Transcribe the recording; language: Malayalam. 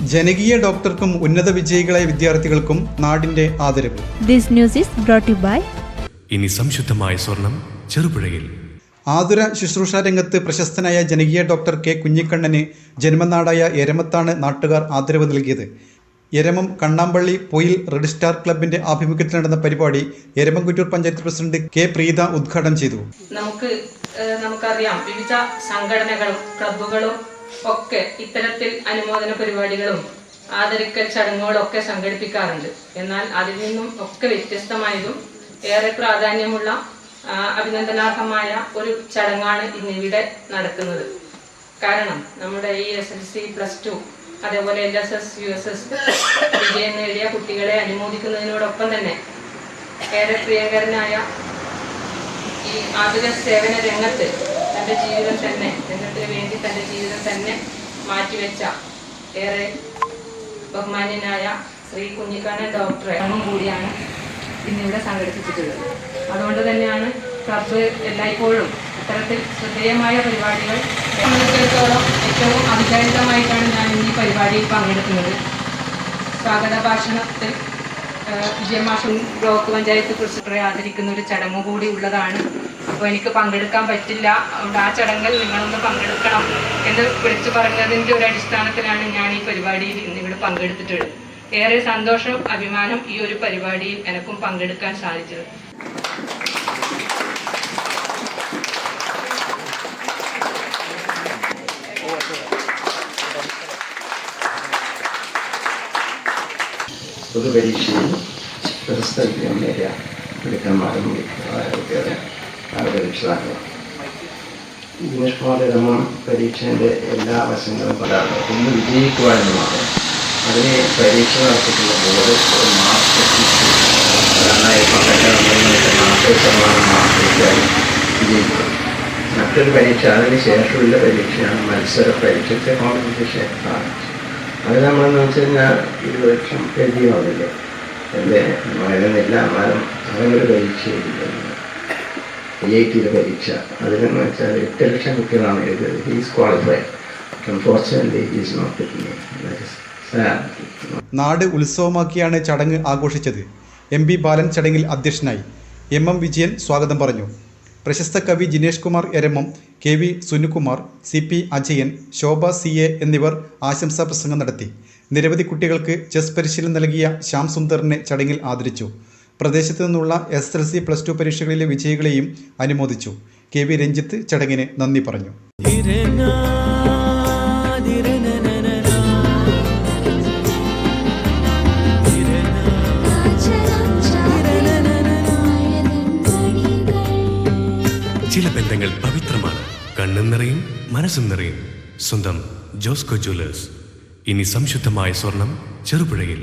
ജനകീയ ഡോക്ടർക്കും ഉന്നത വിജയികളായ വിദ്യാർത്ഥികൾക്കും നാടിന്റെ ആദരവ്. This news is brought to you by ഇനി സംശുദ്ധമായ സ്വർണം ചെറുപുഴയിൽ. ആതുര ശുശ്രൂഷ രംഗത്ത് പ്രശസ്തനായ ജനകീയ ഡോക്ടർ കെ കുഞ്ഞിക്കണ്ണന് ജന്മനാടായ എരമത്താണ് നാട്ടുകാർ ആദരവ് നൽകിയത്. എരമം കണ്ണാമ്പള്ളി പൊയിൽ റെഡ് സ്റ്റാർ ക്ലബിന്റെ ആഭിമുഖ്യത്തിൽ നടന്ന പരിപാടി എരമംകുറ്റൂർ പഞ്ചായത്ത് പ്രസിഡന്റ് കെ പ്രീത ഉദ്ഘാടനം ചെയ്തു. നമുക്കറിയാം, വിവിധ സംഘടനകളും ക്ലബ്ബുകളും ഒക്കെ ഇത്തരത്തിൽ അനുമോദന പരിപാടികളും ആദരിക്കൽ ചടങ്ങുകളും ഒക്കെ സംഘടിപ്പിക്കാറുണ്ട്. എന്നാൽ അതിൽ നിന്നും ഒക്കെ വ്യത്യസ്തമായതും ഏറെ പ്രാധാന്യമുള്ള അഭിനന്ദനാർഹമായ ഒരു ചടങ്ങാണ് ഇന്നിവിടെ നടക്കുന്നത്. കാരണം നമ്മുടെ ഈ SLC +2 അതേപോലെ LSS USS വിജയം നേടിയ കുട്ടികളെ അനുമോദിക്കുന്നതിനോടൊപ്പം തന്നെ ഏറെ പ്രിയങ്കരനായ ഈ ആതുര സേവന രംഗത്ത് തൻ്റെ ജീവിതം തന്നെ രംഗത്തിന് വേണ്ടി തൻ്റെ ജീവിതം തന്നെ മാറ്റിവെച്ച ഏറെ ബഹുമാന്യനായ ശ്രീ കുഞ്ഞിക്കണ്ണൻ ഡോക്ടറെ കൂടിയാണ് ഇന്നിവിടെ സംഘടിപ്പിച്ചിട്ടുള്ളത്. അതുകൊണ്ട് തന്നെയാണ് ക്ലബ്ബ് എല്ലായ്പ്പോഴും ഇത്തരത്തിൽ ശ്രദ്ധേയമായ പരിപാടികൾ സംബന്ധിച്ചിടത്തോളം ഏറ്റവും അവിചാരിതമായിട്ടാണ് ഞാൻ ഈ പരിപാടിയിൽ പങ്കെടുക്കുന്നത്. സ്വാഗത ഭാഷണത്തിൽ വിജയമാഷം ബ്ലോക്ക് പഞ്ചായത്ത് പ്രസിഡന്റെ ആദരിക്കുന്ന ഒരു ചടങ്ങ് കൂടി ഉള്ളതാണ്. അപ്പോൾ എനിക്ക് പങ്കെടുക്കാൻ പറ്റില്ല, അതുകൊണ്ട് ആ ചടങ്ങിൽ നിങ്ങളൊന്ന് പങ്കെടുക്കണം എന്ന് വിളിച്ചു പറഞ്ഞതിൻ്റെ ഒരു അടിസ്ഥാനത്തിലാണ് ഞാൻ ഈ പരിപാടിയിൽ ഇന്നിവിടെ പങ്കെടുത്തിട്ടുള്ളത്. ഏറെ സന്തോഷം, അഭിമാനം ഈ ഒരു പരിപാടിയിൽ എനിക്കും പങ്കെടുക്കാൻ സാധിച്ചത്. പൊതുപരീക്ഷയിൽ പ്രശസ്തം നേടിയ മിടുക്കന്മാരും കുട്ടികളെ രക്ഷിതാക്കൾ ദിനേഷ് കുമാർ രമൺ പരീക്ഷേൻ്റെ എല്ലാ വശങ്ങളും പറയാറ് ഒന്ന് വിജയിക്കുക എന്നുള്ളത്. അതിന് പരീക്ഷ നടത്തിയിട്ടുള്ള ബോർഡ് ഒരു മാർക്ക് 40% മാർക്ക് കിട്ടിയാൽ വിജയിക്കും. മറ്റൊരു പരീക്ഷ അതിന് ശേഷമുള്ള പരീക്ഷയാണ് മത്സര പരീക്ഷ, കോമ്പറ്റീഷൻ ആണ്. അത് നമ്മളെന്ന് വെച്ച് കഴിഞ്ഞാൽ 20 വർഷം എഴുതിയാവില്ല, എൻ്റെ മകനെന്നില്ല, എന്നാലും അവനൊരു പരീക്ഷ എഴുതിയിരുന്നു, IIT പരീക്ഷ. അതിനെന്ന് വെച്ചാൽ 8 ലക്ഷം കുട്ടികളാണ് എഴുതിയത്. He's qualified. Unfortunately he's not കിട്ടുന്നത്. നാട് ഉത്സവമാക്കിയാണ് ചടങ്ങ് ആഘോഷിച്ചത്. MP ബാലൻ ചടങ്ങിൽ അധ്യക്ഷനായി. MM വിജയൻ സ്വാഗതം പറഞ്ഞു. പ്രശസ്ത കവി ജിനേഷ് കുമാർ എരമം, KV സുനുകുമാർ, CP അജയൻ, ശോഭ CA എന്നിവർ ആശംസാ പ്രസംഗം നടത്തി. നിരവധി കുട്ടികൾക്ക് ചെസ് പരിശീലനം നൽകിയ ശ്യാം സുന്ദറിനെ ചടങ്ങിൽ ആദരിച്ചു. പ്രദേശത്തു നിന്നുള്ള SLC +2 പരീക്ഷകളിലെ വിജയികളെയും അനുമോദിച്ചു. KV രഞ്ജിത്ത് ചടങ്ങിന് നന്ദി പറഞ്ഞു. ചില ബന്ധങ്ങൾ പവിത്രമാണ്. കണ്ണും നിറയും മനസ്സും നിറയും. സ്വന്തം ജോസ്കോ ജ്വല്ലേഴ്സ്. ഇനി സംശുദ്ധമായ സ്വർണം ചെറുപുഴയിൽ.